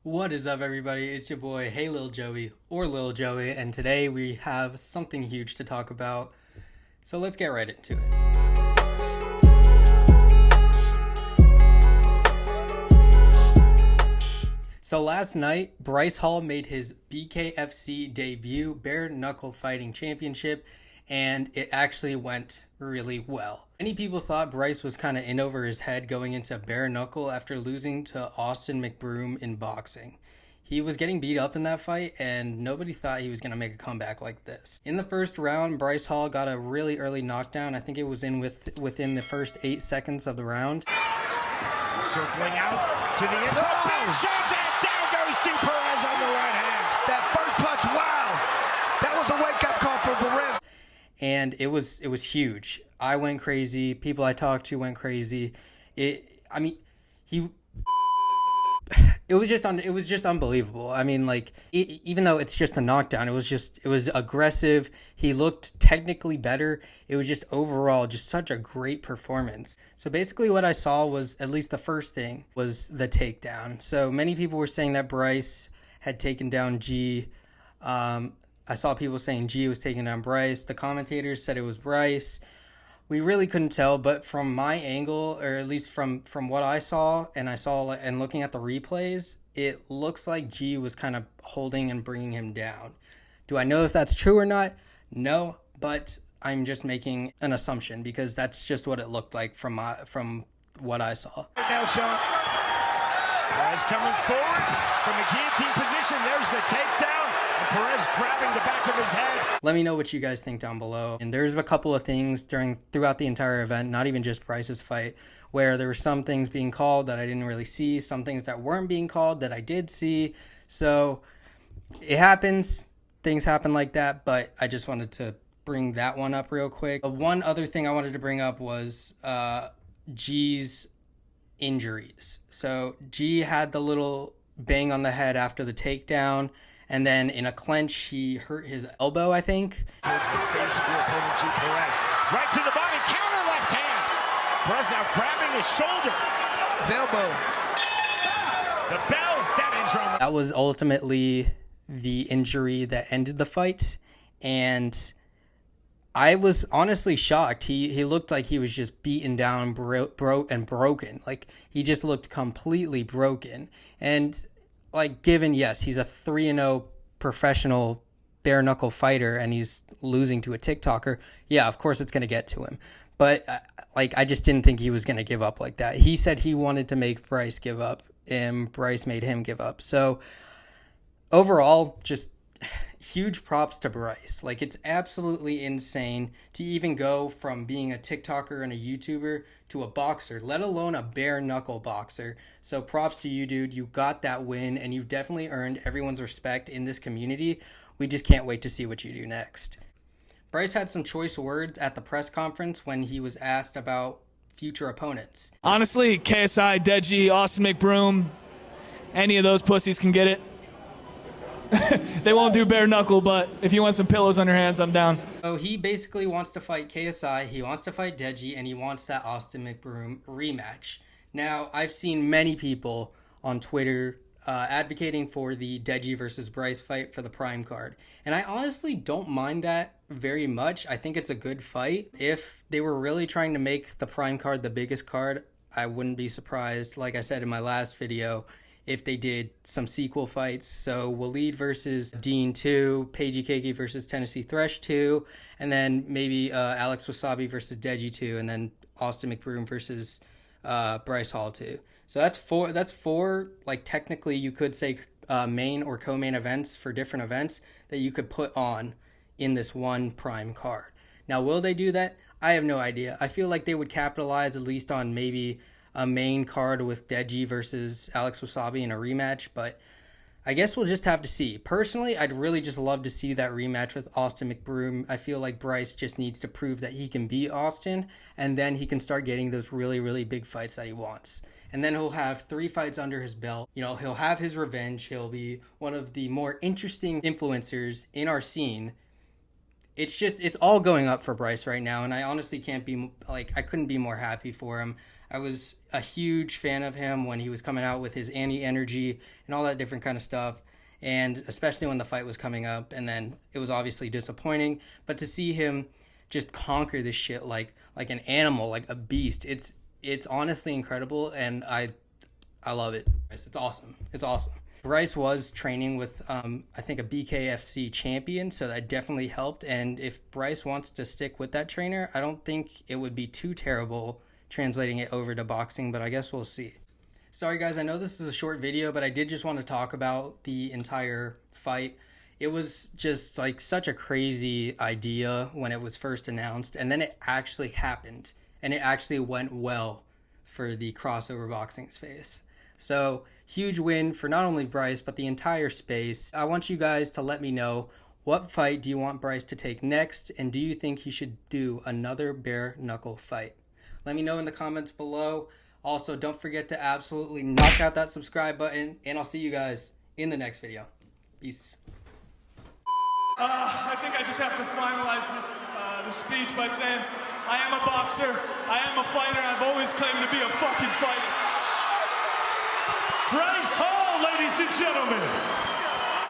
What is up, everybody? It's your boy, HeyLilJoey, or Lil Joey, and today we have something huge to talk about. So let's get right into it. So last night, Bryce Hall made his Bkfc debut, Bare Knuckle Fighting Championship, and it actually went really well. Many people thought Bryce was kind of in over his head going into bare knuckle after losing to Austin McBroom in boxing. He was getting beat up in that fight, and nobody thought he was going to make a comeback like this. In the first round, Bryce Hall got a really early knockdown. I think it was within the first 8 seconds of the round. Circling out to the inside. Big shots, and down goes G. Perez on the right hand. That first punch, wow! That was a wake-up call for Perez. And it was huge. I went crazy. People I talked to went crazy. It was just unbelievable. I mean, like, even though it's just a knockdown, it was aggressive. He looked technically better. It was just overall just such a great performance. So basically what I saw was, at least the first thing, was the takedown. So many people were saying that Bryce had taken down G. I saw people saying G was taking down Bryce. The commentators said it was Bryce. We really couldn't tell, but from my angle, or at least from what I saw, and looking at the replays, it looks like G was kind of holding and bringing him down. Do I know if that's true or not? No, but I'm just making an assumption because that's just what it looked like from what I saw. Now, Sean, Perez coming forward from a guillotine position. There's the takedown. And Perez grabbing the back of his head. Let me know what you guys think down below. And there's a couple of things throughout the entire event, not even just Bryce's fight, where there were some things being called that I didn't really see, some things that weren't being called that I did see. So it happens. Things happen like that, but I just wanted to bring that one up real quick. One other thing I wanted to bring up was G's injuries. So G had the little bang on the head after the takedown. And then in a clinch, he hurt his elbow, I think. Towards the face of your opponent, G. Perez. Right to the body, counter left hand. Perez now grabbing his shoulder. His elbow. The bell, that ends round. That was ultimately the injury that ended the fight. And I was honestly shocked. He looked like he was just beaten down, broken. Like, he just looked completely broken. And like, given, yes, he's a 3-0 professional bare knuckle fighter and he's losing to a TikToker, yeah, of course it's going to get to him. But I just didn't think he was going to give up like that. He said he wanted to make Bryce give up, and Bryce made him give up. So overall, just huge props to Bryce. Like, it's absolutely insane to even go from being a TikToker and a YouTuber to a boxer, let alone a bare knuckle boxer. So props to you, dude. You got that win, and you've definitely earned everyone's respect in this community. We just can't wait to see what you do next. Bryce had some choice words at the press conference when he was asked about future opponents. Honestly, KSI, Deji, Austin McBroom, any of those pussies can get it. They won't do bare knuckle, but if you want some pillows on your hands, I'm down. So he basically wants to fight KSI, he wants to fight Deji, and he wants that Austin McBroom rematch. Now, I've seen many people on Twitter advocating for the Deji versus Bryce fight for the Prime card. And I honestly don't mind that very much. I think it's a good fight. If they were really trying to make the Prime card the biggest card, I wouldn't be surprised, like I said in my last video, if they did some sequel fights. So Waleed versus Dean 2, Paige Keiki versus Tennessee Thresh 2, and then maybe Alex Wasabi versus Deji 2, and then Austin McBroom versus Bryce Hall 2. So that's four, like, technically you could say main or co-main events for different events that you could put on in this one Prime card. Now, will they do that? I have no idea. I feel like they would capitalize at least on maybe a main card with Deji versus Alex Wasabi in a rematch, but I guess we'll just have to see. Personally, I'd really just love to see that rematch with Austin McBroom. I feel like Bryce just needs to prove that he can beat Austin, and then he can start getting those really, really big fights that he wants. And then he'll have 3 fights under his belt. You know, he'll have his revenge. He'll be one of the more interesting influencers in our scene. It's all going up for Bryce right now, and I honestly can't be, like, I couldn't be more happy for him. I was a huge fan of him when he was coming out with his anti-energy and all that different kind of stuff. And especially when the fight was coming up, and then it was obviously disappointing. But to see him just conquer this shit like an animal, like a beast, it's honestly incredible, and I love it. It's awesome. It's awesome. Bryce was training with, I think, a Bkfc champion, so that definitely helped. And if Bryce wants to stick with that trainer, I don't think it would be too terrible translating it over to boxing, but I guess we'll see. Sorry guys, I know this is a short video, but I did just want to talk about the entire fight. It was just like such a crazy idea when it was first announced, and then it actually happened, and it actually went well for the crossover boxing space. So huge win for not only Bryce, but the entire space. I want you guys to let me know, what fight do you want Bryce to take next, and do you think he should do another bare knuckle fight? Let me know in the comments below. Also, don't forget to absolutely knock out that subscribe button, and I'll see you guys in the next video. Peace. I think I just have to finalize this speech by saying I am a boxer, I am a fighter, I've always claimed to be a fucking fighter. Bryce Hall, ladies and gentlemen.